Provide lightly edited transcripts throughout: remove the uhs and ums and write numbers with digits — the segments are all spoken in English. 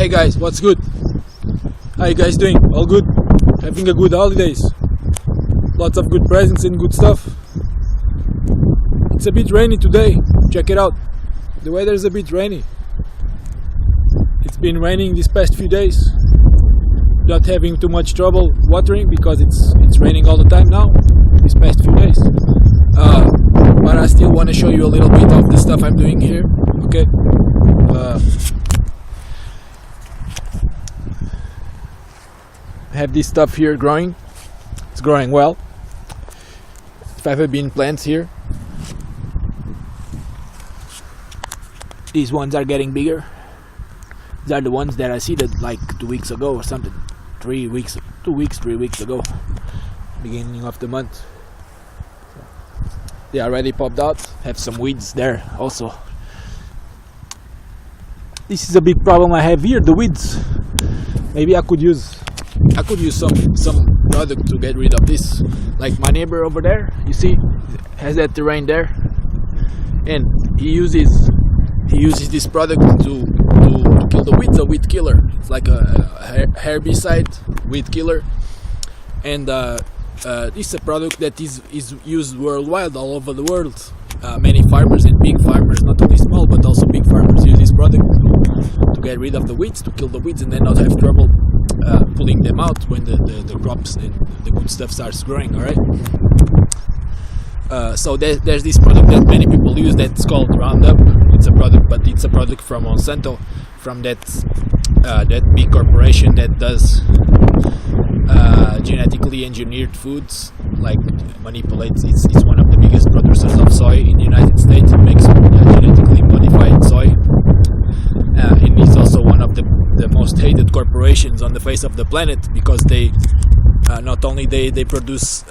Hey guys, what's good? How you guys doing? All good? Having a good holidays? Lots of good presents and good stuff? It's a bit rainy today. Check it out. The weather's a bit rainy. It's been raining these past few days. Not having too much trouble watering because it's raining all the time now. These past few days. But I still want to show you a little bit of the stuff I'm doing here. Okay. I have this stuff here growing. It's growing well. 5 bean plants here. These ones are getting bigger. These are the ones that I seeded like 2 weeks ago or something. 3 weeks ago. Beginning of the month. They already popped out. Have some weeds there also. This is a big problem I have here, the weeds. Maybe I could use some product to get rid of this. Like my neighbor over there, you see, has that terrain there, and he uses this product to kill the weeds, a weed killer. It's like a herbicide weed killer, and this is a product that is used worldwide, all over the world. Many farmers and big farmers, not only small but also big farmers, use this product to get rid of the weeds, to kill the weeds, and then not have trouble pulling them out when the crops and the good stuff starts growing. All right. So there's this product that many people use that's called Roundup. It's a product from Monsanto, from that big corporation that does genetically engineered foods, like manipulates. It's one of the biggest producers of soy in the United States. It makes genetically modified soy, and it's also one of the most hated corporations on the face of the planet, because they not only they produce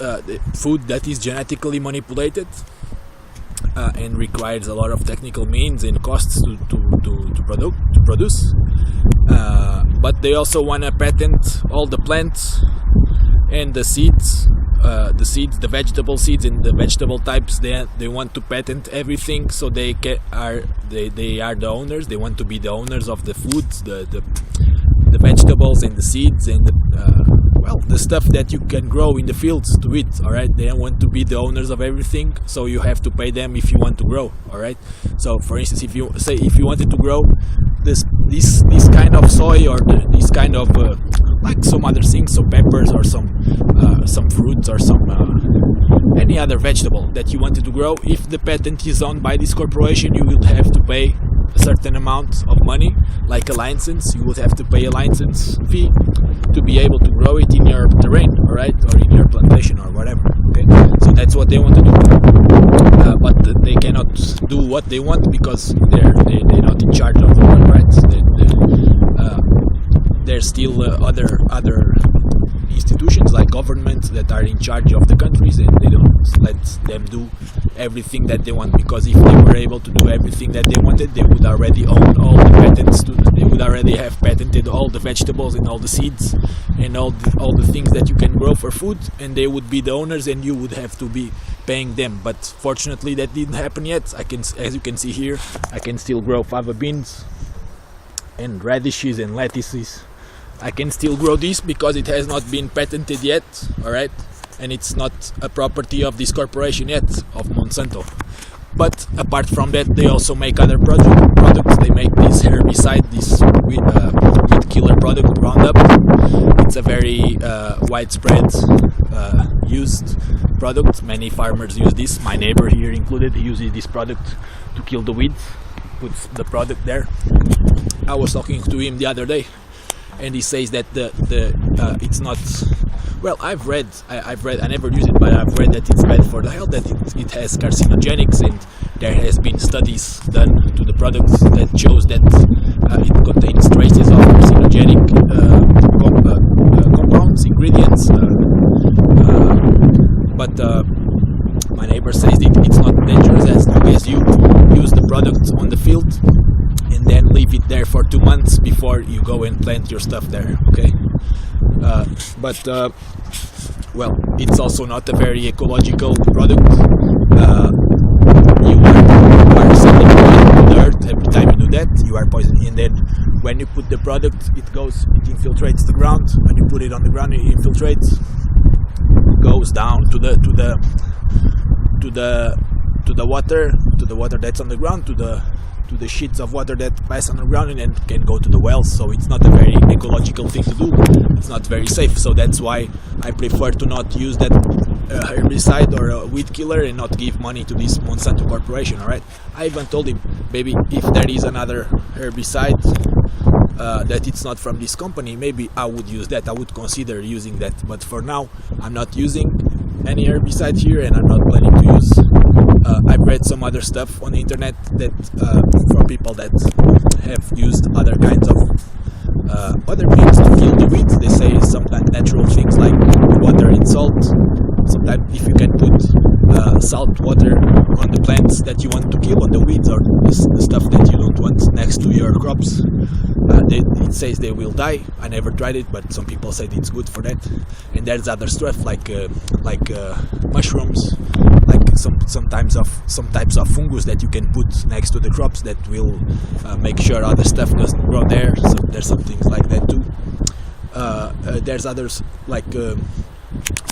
food that is genetically manipulated and requires a lot of technical means and costs to produce, but they also want to patent all the plants and the seeds, the vegetable seeds and the vegetable types. They want to patent everything, so they are the owners. They want to be the owners of the foods, the vegetables and the seeds and the stuff that you can grow in the fields to eat. All right, they want to be the owners of everything, so you have to pay them if you want to grow. All right. So, for instance, if you wanted to grow this kind of soy, or this kind of like some other things, so peppers or some fruits or some any other vegetable that you wanted to grow, if the patent is owned by this corporation, you will have to pay a certain amount of money, like a license. You would have to pay a license fee to be able to grow it in your terrain, all right, or in your plantation or whatever. Okay, so that's what they want to do, but they cannot do what they want because they're not in charge of the world, right? There's still other institutions like governments that are in charge of the countries, and they don't let them do everything that they want, because if they were able to do everything that they wanted, they would already own all the patents. They would already have patented all the vegetables and all the seeds and all the things that you can grow for food, and they would be the owners, and you would have to be paying them. But fortunately, that didn't happen yet. As you can see here, I can still grow fava beans and radishes and lettuces. I can still grow this because it has not been patented yet, alright? And it's not a property of this corporation yet, of Monsanto. But apart from that, they also make other products. They make this herbicide, this weed killer product, Roundup. It's a very widespread used product. Many farmers use this. My neighbor here included, he uses this product to kill the weeds. Puts the product there. I was talking to him the other day, and he says that it's not. Well, I've read. I never use it, but I've read that it's bad for the health. That it has carcinogenics, and there has been studies done to the products that shows that it contains traces of carcinogenic compounds, ingredients. But my neighbor says it's not dangerous as long as you use the product on the field and then leave it there for 2 months before you go and plant your stuff there. Okay. Well, it's also not a very ecological product. You are sending the earth every time you do that, you are poisoning. And then when you put the product, it infiltrates the ground. When you put it on the ground, it infiltrates, goes down to the water that's on the ground, to the sheets of water that pass on the ground, and then can go to the wells. So it's not a very ecological thing to do. It's not very safe. So that's why I prefer to not use that herbicide or a weed killer and not give money to this Monsanto corporation. All right. I even told him, maybe if there is another herbicide that it's not from this company, maybe I would use that. I would consider using that. But for now, I'm not using any herbicide here, and I'm not planning to use. I've read some other stuff on the internet that from people that have used other kinds of other things to kill the weeds. They say sometimes natural things like water and salt. Sometimes if you can put salt water on the plants that you want to kill, on the weeds or the stuff that you don't want next to your crops, it says they will die. I never tried it, but some people said it's good for that. And there's other stuff like mushrooms, like some types of fungus that you can put next to the crops that will make sure other stuff doesn't grow there. So there's some things like that too. There's others like,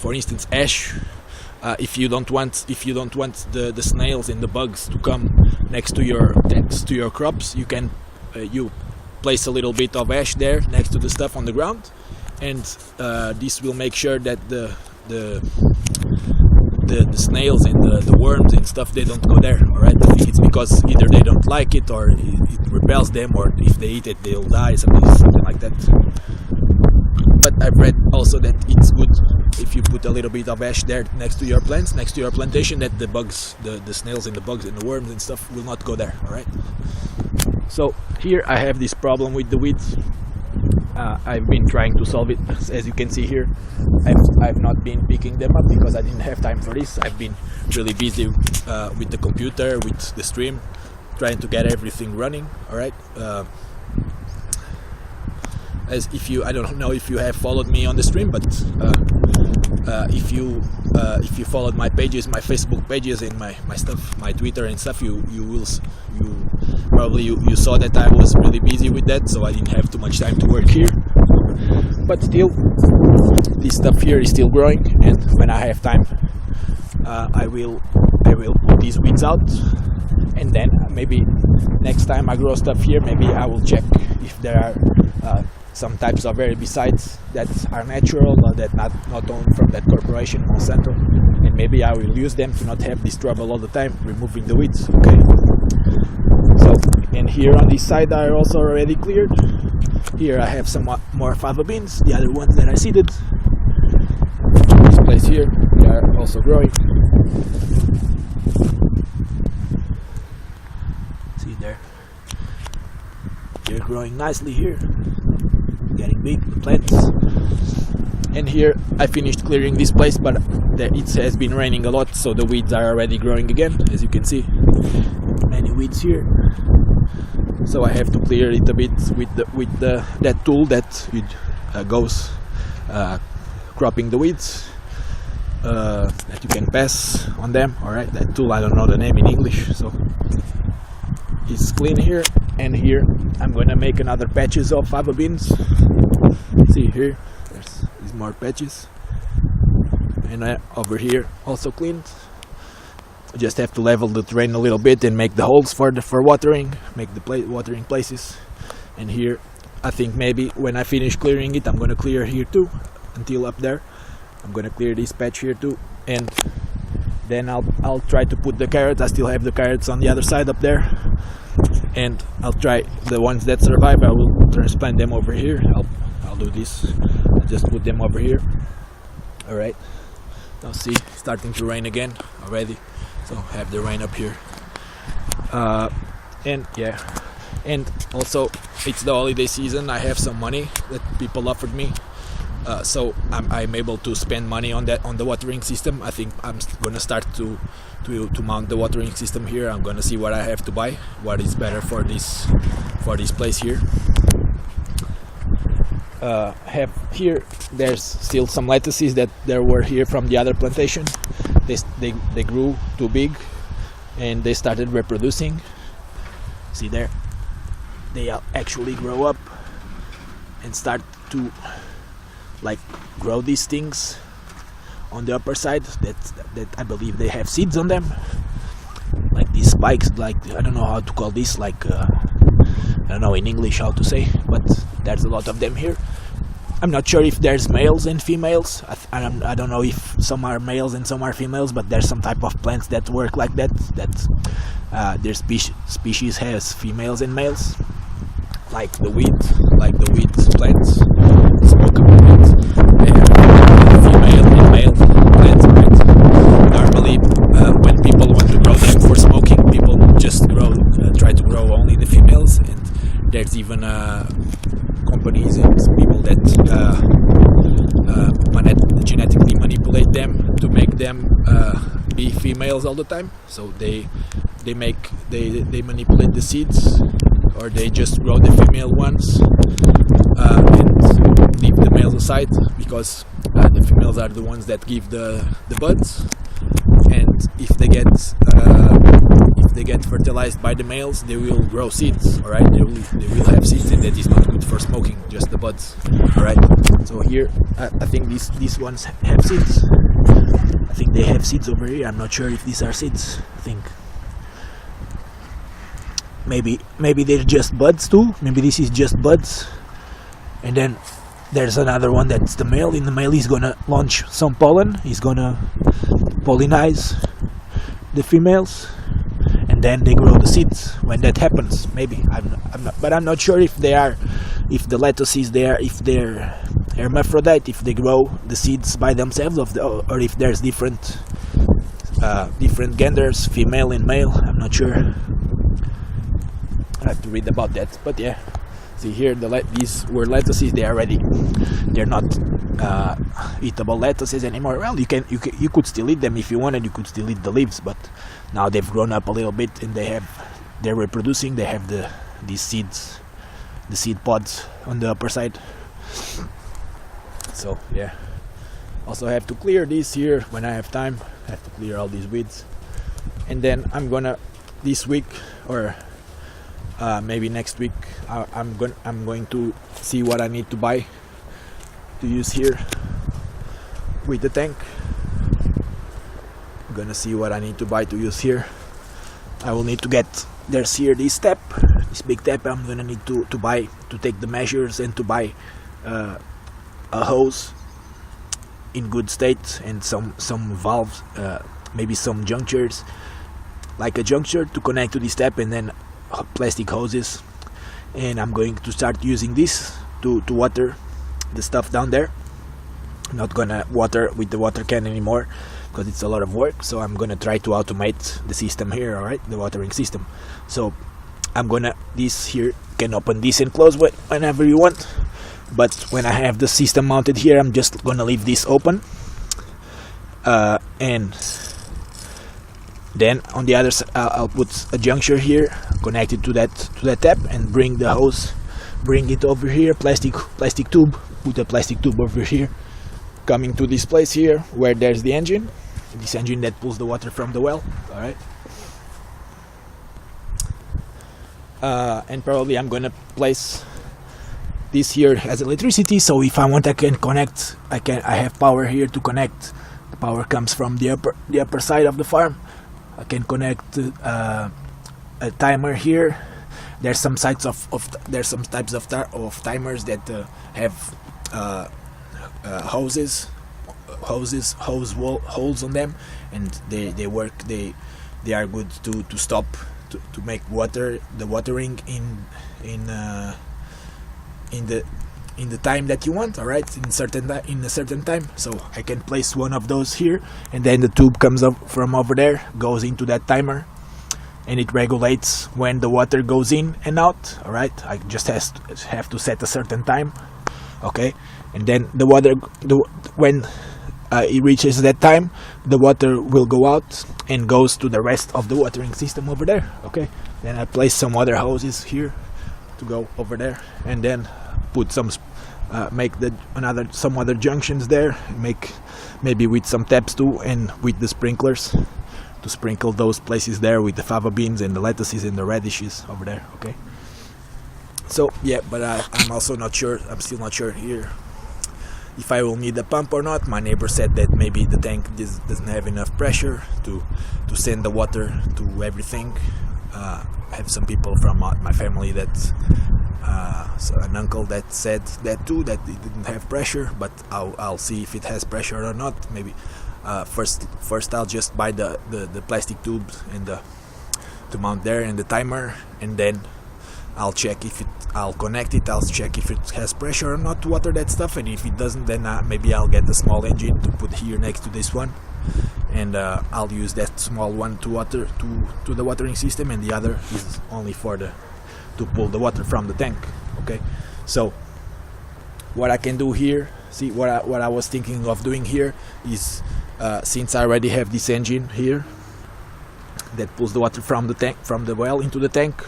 for instance, ash. If you don't want the snails and the bugs to come next to your crops, you can you place a little bit of ash there next to the stuff on the ground, and this will make sure that the snails and the worms and stuff, they don't go there. All right, I think it's because either they don't like it or it repels them, or if they eat it they'll die, something like that. But I've read also that it's good if you put a little bit of ash there next to your plants, next to your plantation, that the bugs, the snails and the bugs and the worms and stuff will not go there. All right. So here I have this problem with the weeds. I've been trying to solve it. As you can see here, I've not been picking them up because I didn't have time for this. I've been really busy with the computer, with the stream, trying to get everything running. All right. I don't know if you have followed me on the stream, but if you followed my pages, my Facebook pages and my stuff, my Twitter and stuff, you probably saw that I was really busy with that, so I didn't have too much time to work here. But still, this stuff here is still growing, and when I have time, I will put these weeds out, and then maybe next time I grow stuff here, maybe I will check if there are some types of herbicides that are natural, or that not owned from that corporation, Monsanto, and maybe I will use them to not have this trouble all the time removing the weeds. Okay. So, and here on this side are also already cleared. Here I have some more fava beans, the other ones that I seeded. This place here, they are also growing. See there, they're growing nicely here, getting big, the plants. And here I finished clearing this place, but it has been raining a lot, so the weeds are already growing again, as you can see. Many weeds here, so I have to clear it a bit with that tool that goes cropping the weeds, that you can pass on them. All right, that tool, I don't know the name in English, so it's clean here. And here I'm gonna make another patches of fava beans. See here, there's these more patches, and over here also cleaned. Just have to level the terrain a little bit and make the holes for watering, make the watering places. And here, I think maybe when I finish clearing it, I'm gonna clear here too, until up there. I'm gonna clear this patch here too, and then I'll try to put the carrots. I still have the carrots on the other side up there, and I'll try the ones that survive. I will transplant them over here. I'll do this. I'll just put them over here. All right. Now see, starting to rain again already. So have the rain up here, and yeah, and also it's the holiday season. I have some money that people offered me, so I'm able to spend money on that, on the watering system. I think I'm gonna start to mount the watering system here. I'm gonna see what I have to buy, what is better for this place here. Have here, there's still some lettuces that there were here from the other plantation. They grew too big and they started reproducing. See there, they actually grow up and start to like grow these things on the upper side that I believe they have seeds on them, like these spikes, like I don't know how to call this, like I don't know in English how to say, but there's a lot of them here. I'm not sure if there's males and females. I don't know if some are males and some are females, but there's some type of plants that work like that, their species has females and males, like the wheat plants, smoke plants. They have female and male plants, right? Normally, when people want to grow them for smoking, people just try to grow only the females, and there's even companies and people that genetically manipulate them to make them be females all the time. So they manipulate the seeds, or they just grow the female ones and leave the males aside, because the females are the ones that give the buds, and if they get fertilized by the males, they will grow seeds. All right, they will have seeds, and that is not good for smoking, just the buds. All right, so here I think these ones have seeds. I think they have seeds over here. I'm not sure if these are seeds. I think maybe they're just buds too. Maybe this is just buds, and then there's another one that's the male. In the male, he's gonna launch some pollen. He's gonna pollinize the females, and then they grow the seeds. When that happens, maybe I'm not sure if the lettuces if they're hermaphrodite, if they grow the seeds by themselves, or if there's different genders, female and male. I'm not sure. I have to read about that, but yeah. See here, these were lettuces. They're not eatable lettuces anymore. Well, you could still eat them if you wanted. You could still eat the leaves, but now they've grown up a little bit and they're reproducing. They have these seeds, the seed pods on the upper side. So yeah, also have to clear this here when I have time. I have to clear all these weeds, and then I'm gonna this week or maybe next week I'm going to see what I need to buy to use here with the tank. I'm gonna see what I need to buy to use here. I will need to get this big tap. I'm gonna need to buy, to take the measures, and to buy a hose in good state, and some valves, maybe some junctures, like a juncture to connect to this tap, and then plastic hoses. And I'm going to start using this to water the stuff down there. I'm not gonna water with the water can anymore because it's a lot of work, so I'm gonna try to automate the system here. Alright, the watering system. So this here can open this and close whenever you want, but when I have the system mounted here, I'm just gonna leave this open, and then on the other side I'll put a juncture here connected to that tap, and bring it over here, plastic tube, put a plastic tube over here, coming to this place here where there's the engine, this engine that pulls the water from the well. All right, and probably I'm gonna place this here as electricity, so if I want I can connect. I have power here to connect. The power comes from the upper side of the farm. I can connect a timer here. There's some types of timers that have holes on them, and they work. They are good to stop to make the watering in the time that you want. All right, in a certain time. So I can place one of those here, and then the tube comes up from over there, goes into that timer, and it regulates when the water goes in and out. All right, I just have to set a certain time. Okay, and then the water, when it reaches that time, the water will go out and goes to the rest of the watering system over there. Okay, then I place some other hoses here to go over there, and then put some some other junctions there, maybe with some taps too, and with the sprinklers to sprinkle those places there with the fava beans and the lettuces and the radishes over there. Okay, So yeah, but I'm also not sure. I'm still not sure here if I will need a pump or not. My neighbor said that maybe the tank doesn't have enough pressure to send the water to everything. I have some people from my family that so an uncle that said that too, that it didn't have pressure, but I'll see if it has pressure or not. Maybe first I'll just buy the plastic tubes and to mount there and the timer, and then I'll check if I'll connect it. I'll check if it has pressure or not to water that stuff, and if it doesn't, then maybe I'll get a small engine to put here next to this one, and I'll use that small one to water to the watering system, and the other is only for to pull the water from the tank. Okay, so what I can do here, see what I was thinking of doing here is, since I already have this engine here that pulls the water from the tank, from the well into the tank,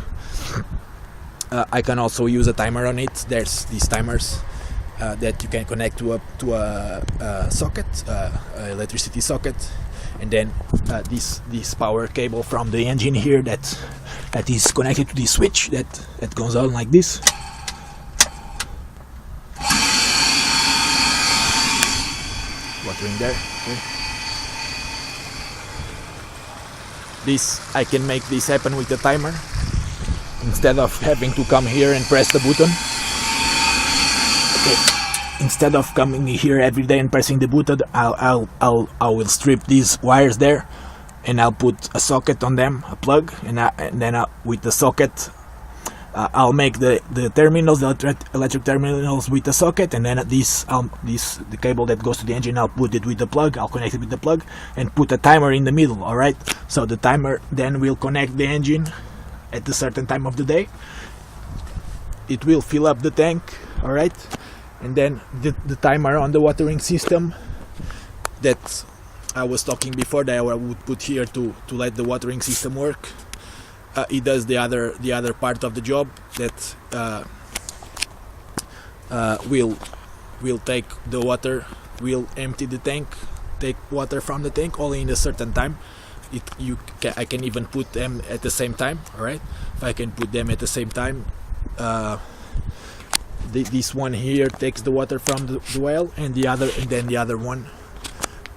I can also use a timer on it. There's these timers that you can connect to a socket, electricity socket, and then this power cable from the engine here that is connected to this switch that goes on like this. Watering there. Okay. This, I can make this happen with the timer instead of having to come here and press the button. Okay. Instead of coming here every day and pressing the button, I will strip these wires there, and I'll put a socket on them, a plug, and then with the socket I'll make the terminals, the electric terminals with the socket, and then the cable that goes to the engine, I'll put it with the plug. I'll connect it with the plug and put a timer in the middle. All right, so the timer then will connect the engine at a certain time of the day. It will fill up the tank, all right, and then the timer on the watering system that I was talking before, that I would put here to let the watering system work. It does the other part of the job, that will take the water, will empty the tank, take water from the tank only in a certain time. I can even put them at the same time. All right, if I can put them at the same time, this one here takes the water from the well, and the other one,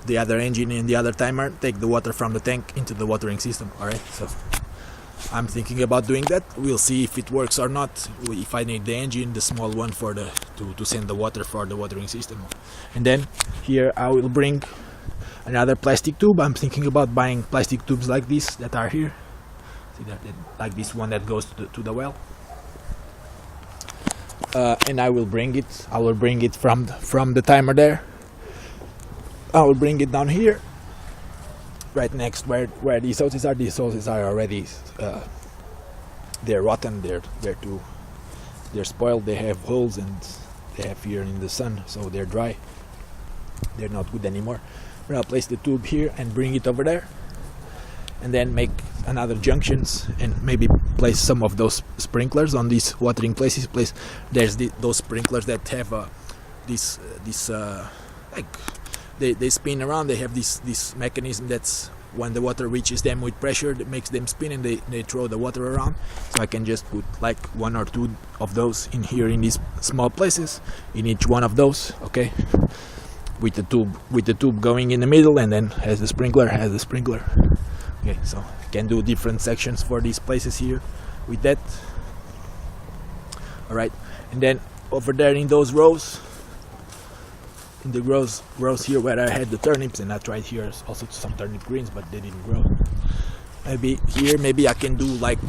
the other engine and the other timer take the water from the tank into the watering system. All right, so I'm thinking about doing that. We'll see if it works or not. If I need the engine, the small one for to send the water for the watering system. And then here I will bring another plastic tube. I'm thinking about buying plastic tubes like this that are here. See that like this one that goes to the well. And I will bring it from the timer there. I will bring it down here, right next where these hoses are. These hoses are already they're rotten, they're spoiled, they have holes, and they have here in the sun, so they're dry, they're not good anymore. But I'll place the tube here and bring it over there, and then make another junctions and maybe place some of those sprinklers on these watering places. There's those sprinklers that have this like they spin around. They have this mechanism that's, when the water reaches them with pressure, that makes them spin, and they throw the water around. So I can just put like one or two of those in here, in these small places, in each one of those. Okay, with the tube going in the middle, and then has the sprinkler. Okay, so I can do different sections for these places here with that. All right, and then over there in those rows, in the rows here where I had the turnips, and I tried here also some turnip greens, but they didn't grow. Maybe I can do like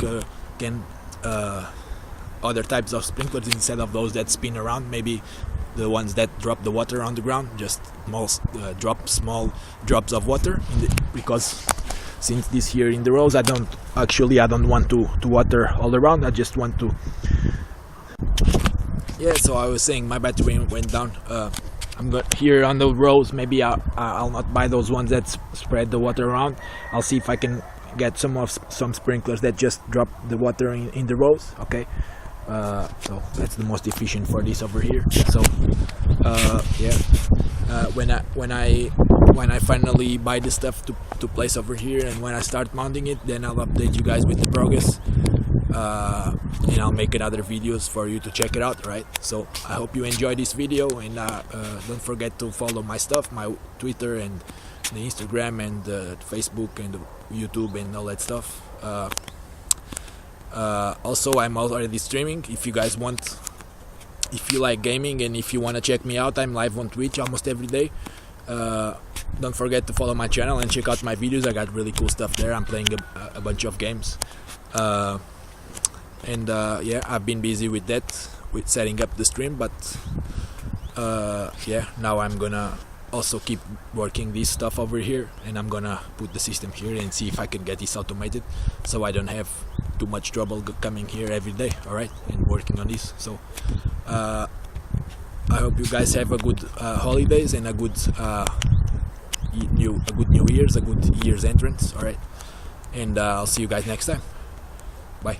other types of sprinklers instead of those that spin around. Maybe the ones that drop the water on the ground, just small drops of water, because since this here in the rows, I don't want to water all around. I just want to. Yeah, so I was saying my battery went down. I'm going here on the rows. Maybe I'll not buy those ones that spread the water around. I'll see if I can get some sprinklers that just drop the water in the rows. Okay, so that's the most efficient for this over here. So yeah, when I finally buy the stuff to place over here, and when I start mounting it, then I'll update you guys with the progress. and I'll make another videos for you to check it out. Right, so I hope you enjoy this video, and don't forget to follow my stuff, my Twitter and the Instagram and Facebook and the YouTube and all that stuff. Also, I'm already streaming. If you guys want, if you like gaming and if you want to check me out, I'm live on Twitch almost every day. Don't forget to follow my channel and check out my videos. I got really cool stuff there. I'm playing a bunch of games. Yeah, I've been busy with that, with setting up the stream, but yeah, now I'm gonna also keep working this stuff over here, and I'm gonna put the system here and see if I can get this automated, so I don't have too much trouble coming here every day. All right, and working on this. So I hope you guys have a good holidays and a good New Year's, a good year's entrance. All right, and I'll see you guys next time. Bye.